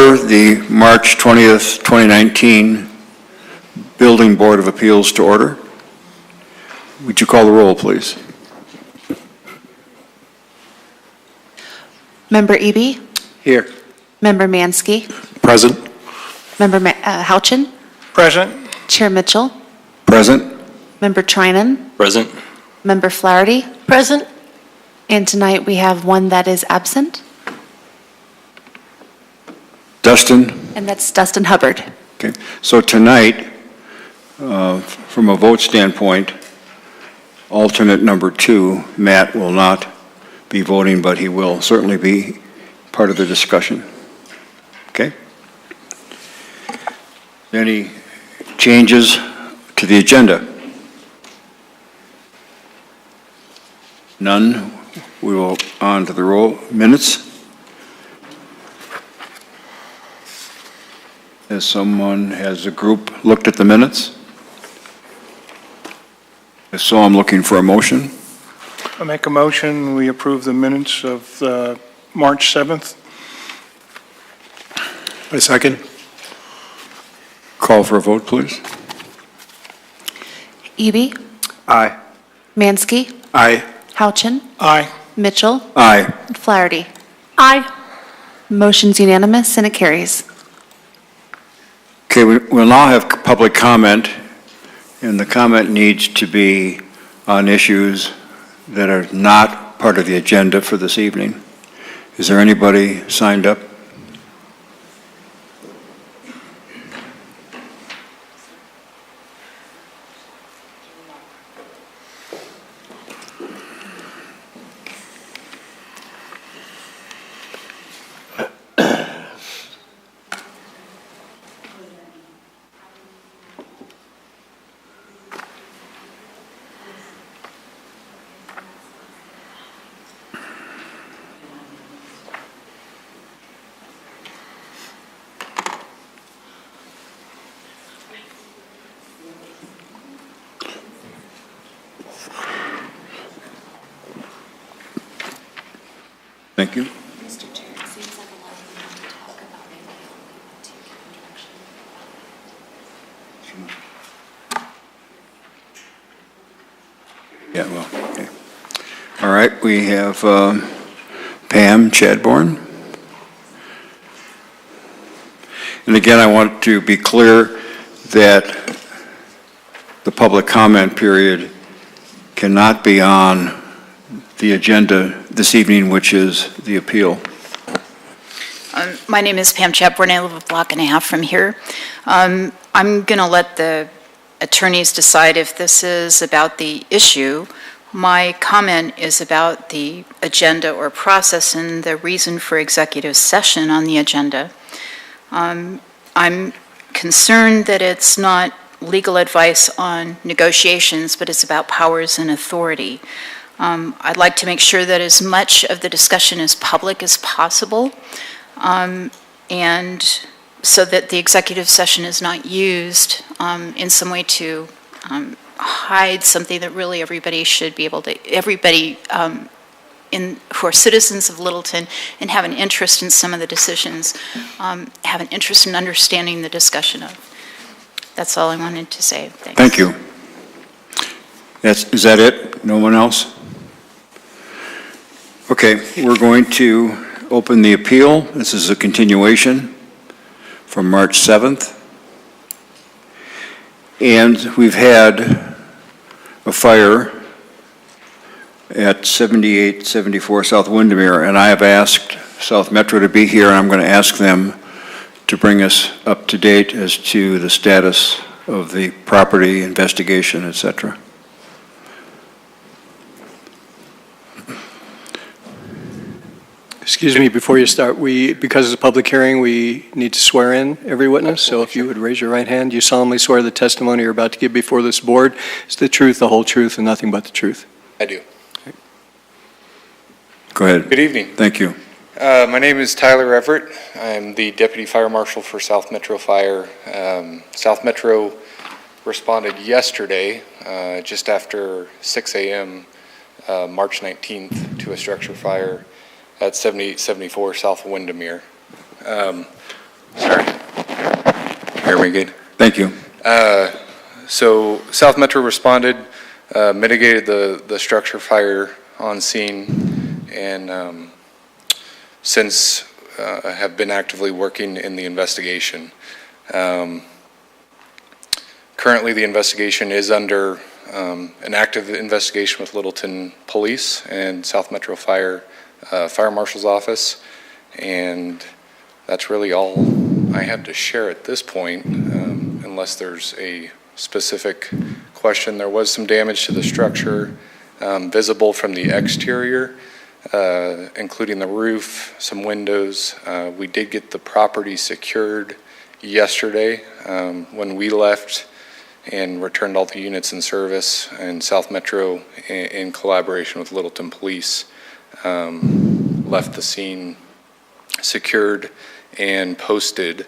order the March 20th, 2019 Building Board of Appeals to order. Would you call the roll, please? Member Eby? Here. Member Mansky? Present. Member Houchin? Present. Chair Mitchell? Present. Member Trinan? Present. Member Flaherty? Present. And tonight we have one that is absent, Dustin? and that's Dustin Hubbard. Okay. So tonight, from a vote standpoint, alternate number 2, Matt, will not be voting, but he will certainly be part of the discussion. Okay? Any changes to the agenda? None. We will on to the roll minutes. Has a group looked at the minutes? If so, I'm looking for a motion. I make a motion, we approve the minutes of March 7th. A second. Call for a vote, please. Eby? Aye. Mansky? Aye. Houchin? Aye. Mitchell? Aye. And Flaherty? Aye. Motion's unanimous and it carries. Okay, we'll now have public comment, and the comment needs to be on issues that are not part of the agenda for this evening. Is there anybody signed up? Thank you. Mr. Chair, it seems like a lot of them want to talk about it. Yeah, well, okay. All right, we have Pam Chadbourne. And again, I want to be clear that the public comment period cannot be on the agenda this evening, which is the appeal. My name is Pam Chapbourne. I live a block and a half from here. I'm going to let the attorneys decide if this is about the issue. My comment is about the agenda or process and the reason for executive session on the agenda. I'm concerned that it's not legal advice on negotiations, but it's about powers and authority. I'd like to make sure that as much of the discussion is public as possible, and so that the executive session is not used in some way to hide something that really everybody should be able to, who are citizens of Littleton and have an interest in some of the decisions, have an interest in understanding the discussion of. That's all I wanted to say. Thanks. Thank you. Is that it? No one else? Okay, we're going to open the appeal. This is a continuation from March 7th. And we've had a fire at 7874 South Windermere, and I have asked South Metro to be here, and I'm going to ask them to bring us up to date as to the status of the property investigation, et cetera. Excuse me, before you start, because it's a public hearing, we need to swear in every witness. So if you would raise your right hand, you solemnly swear the testimony you're about to give before this board is the truth, the whole truth, and nothing but the truth. I do. Go ahead. Good evening. Thank you. My name is Tyler Everett. I'm the Deputy Fire Marshal for South Metro Fire. South Metro responded yesterday, just after 6 a.m., March 19th, to a structure fire at 7874 South Windermere. Sorry. Hear me good? Thank you. So South Metro responded, mitigated the structure fire on scene, and since have been actively working in the investigation. Currently, the investigation is under an active investigation with Littleton Police and South Metro Fire Marshal's Office, and that's really all I have to share at this point, unless there's a specific question. There was some damage to the structure visible from the exterior, including the roof, some windows. We did get the property secured yesterday when we left and returned all the units in service, and South Metro, in collaboration with Littleton Police, left the scene secured and posted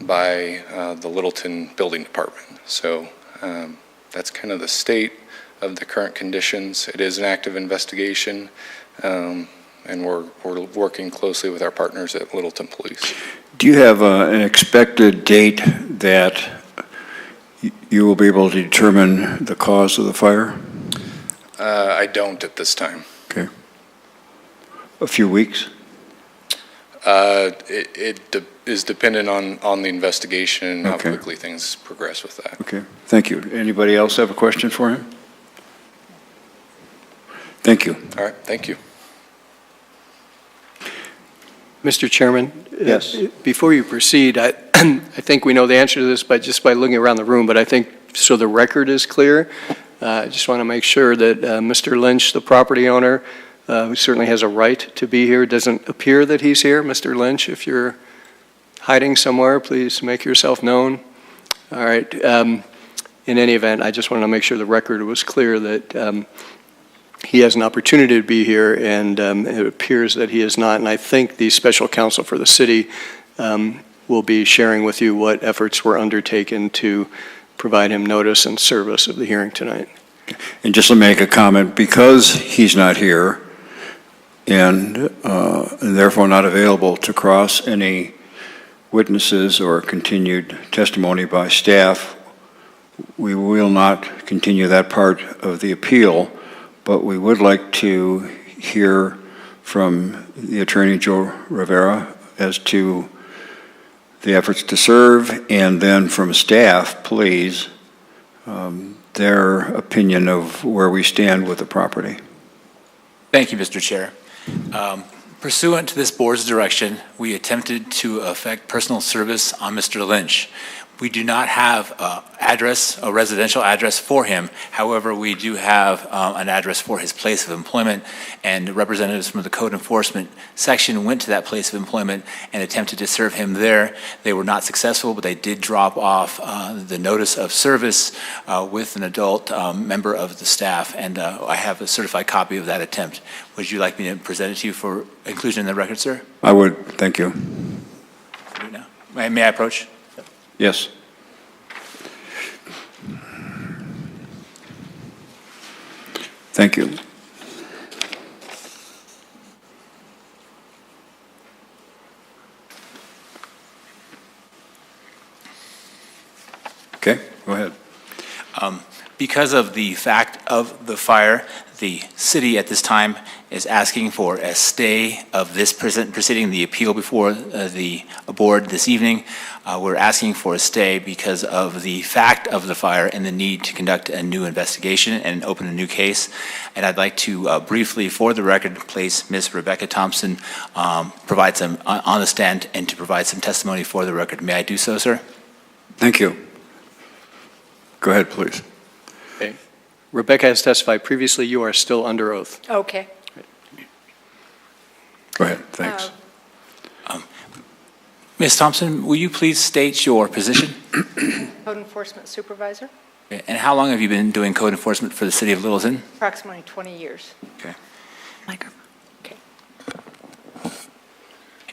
by the Littleton Building Department. So that's kind of the state of the current conditions. It is an active investigation, and we're working closely with our partners at Littleton Police. Do you have an expected date that you will be able to determine the cause of the fire? I don't at this time. Okay. A few weeks? It is dependent on the investigation and how Okay. quickly things progress with that. Okay, thank you. Anybody else have a question for him? Thank you. All right, thank you. Mr. Chairman? Yes. Before you proceed, I think we know the answer to this just by looking around the room, but I think so the record is clear. I just want to make sure that Mr. Lynch, the property owner, who certainly has a right to be here, doesn't appear that he's here. Mr. Lynch, if you're hiding somewhere, please make yourself known. All right. In any event, I just want to make sure the record was clear that he has an opportunity to be here, and it appears that he is not. And I think the special counsel for the city will be sharing with you what efforts were undertaken to provide him notice and service of the hearing tonight. And just to make a comment, because he's not here and therefore not available to cross any witnesses or continued testimony by staff, we will not continue that part of the appeal, but we would like to hear from the Attorney Joe Rivera as to the efforts to serve, and then from staff, please, their opinion of where we stand with the property. Thank you, Mr. Chair. Pursuant to this board's direction, we attempted to effect personal service on Mr. Lynch. We do not have a residential address for him. However, we do have an address for his place of employment, and representatives from the code enforcement section went to that place of employment and attempted to serve him there. They were not successful, but they did drop off the notice of service with an adult member of the staff, and I have a certified copy of that attempt. Would you like me to present it to you for inclusion in the record, sir? I would, thank you. May I approach? Yes. Thank you. Okay, go ahead. Because of the fact of the fire, the city at this time is asking for a stay of this proceeding, the appeal before the board this evening. We're asking for a stay because of the fact of the fire and the need to conduct a new investigation and open a new case. And I'd like to briefly, for the record, place Ms. Rebecca Thompson provide some on the stand and to provide some testimony for the record. May I do so, sir? Thank you. Go ahead, please. Okay. Rebecca has testified previously. You are still under oath. Okay. Go ahead, thanks. Ms. Thompson, will you please state your position? Code enforcement supervisor, And how long have you been doing code enforcement for the city of Littleton? approximately 20 years. Microphone.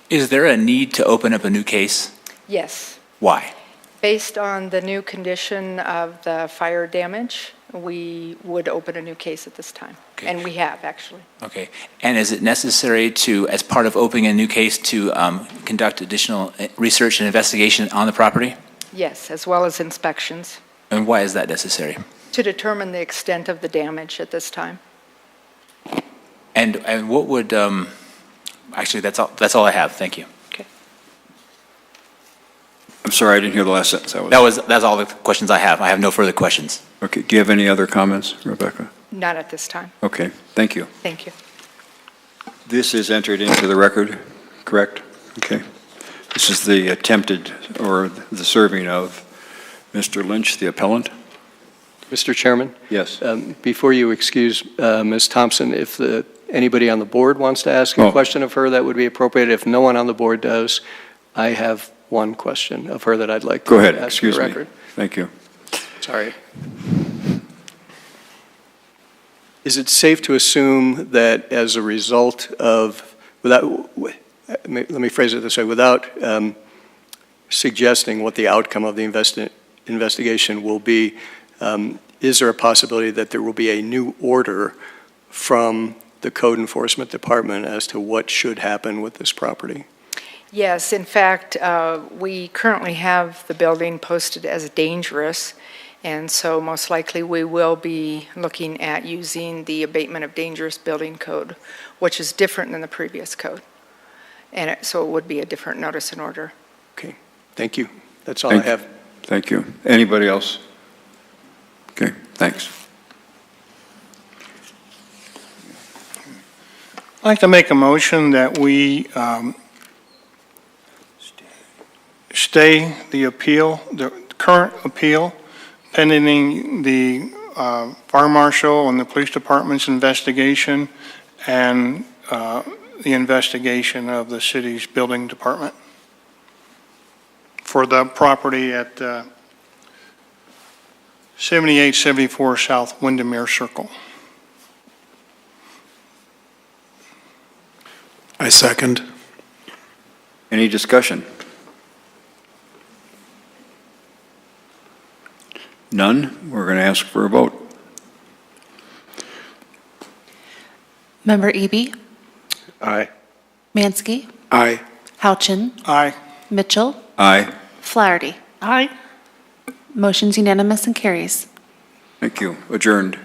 Is there a need to open up a new case? Yes. Why? Based on the new condition of the fire damage, we would open a new case at this time. Okay. And we have, actually. Okay. And is it necessary to, as part of opening a new case, to conduct additional research and investigation on the property? Yes, as well as inspections, And why is that necessary? to determine the extent of the damage at this time. And what would, actually, that's all I have. Thank you. I'm sorry, I didn't hear the last sentence. That's all the questions I have. I have no further questions. Okay, do you have any other comments, Rebecca? Not at this time. Okay, thank you. Thank you. This is entered into the record, correct? Okay. This is the attempted, or the serving of Mr. Lynch, the appellant? Mr. Chairman, Yes. before you excuse Ms. Thompson, if anybody on the board wants to ask a Oh. question of her, that would be appropriate. If no one on the board does, I have one question of her that I'd like to Go ahead, ask for the excuse me. record. Thank you. Sorry. Is it safe to assume that as a result of, let me phrase it this way, without suggesting what the outcome of the investigation will be, is there a possibility that there will be a new order from the Code Enforcement Department as to what should happen with this property? Yes, in fact, we currently have the building posted as dangerous, and so most likely we will be looking at using the Abatement of Dangerous Building Code, which is different than the previous code. And so it would be a different notice and order. Okay, thank you. That's all I have. Thank you. Anybody else? Okay, thanks. I'd like to make a motion that we stay the appeal, the current appeal, pending the fire marshal and the police department's investigation and the investigation of the city's building department for the property at 7874 South Windermere Circle. I second. Any discussion? None? We're going to ask for a vote. Member Eby, Aye. Mansky, Aye. Houchin, Aye. Mitchell, Aye. Flaherty. Aye. Motion's unanimous and carries. Thank you. Adjourned.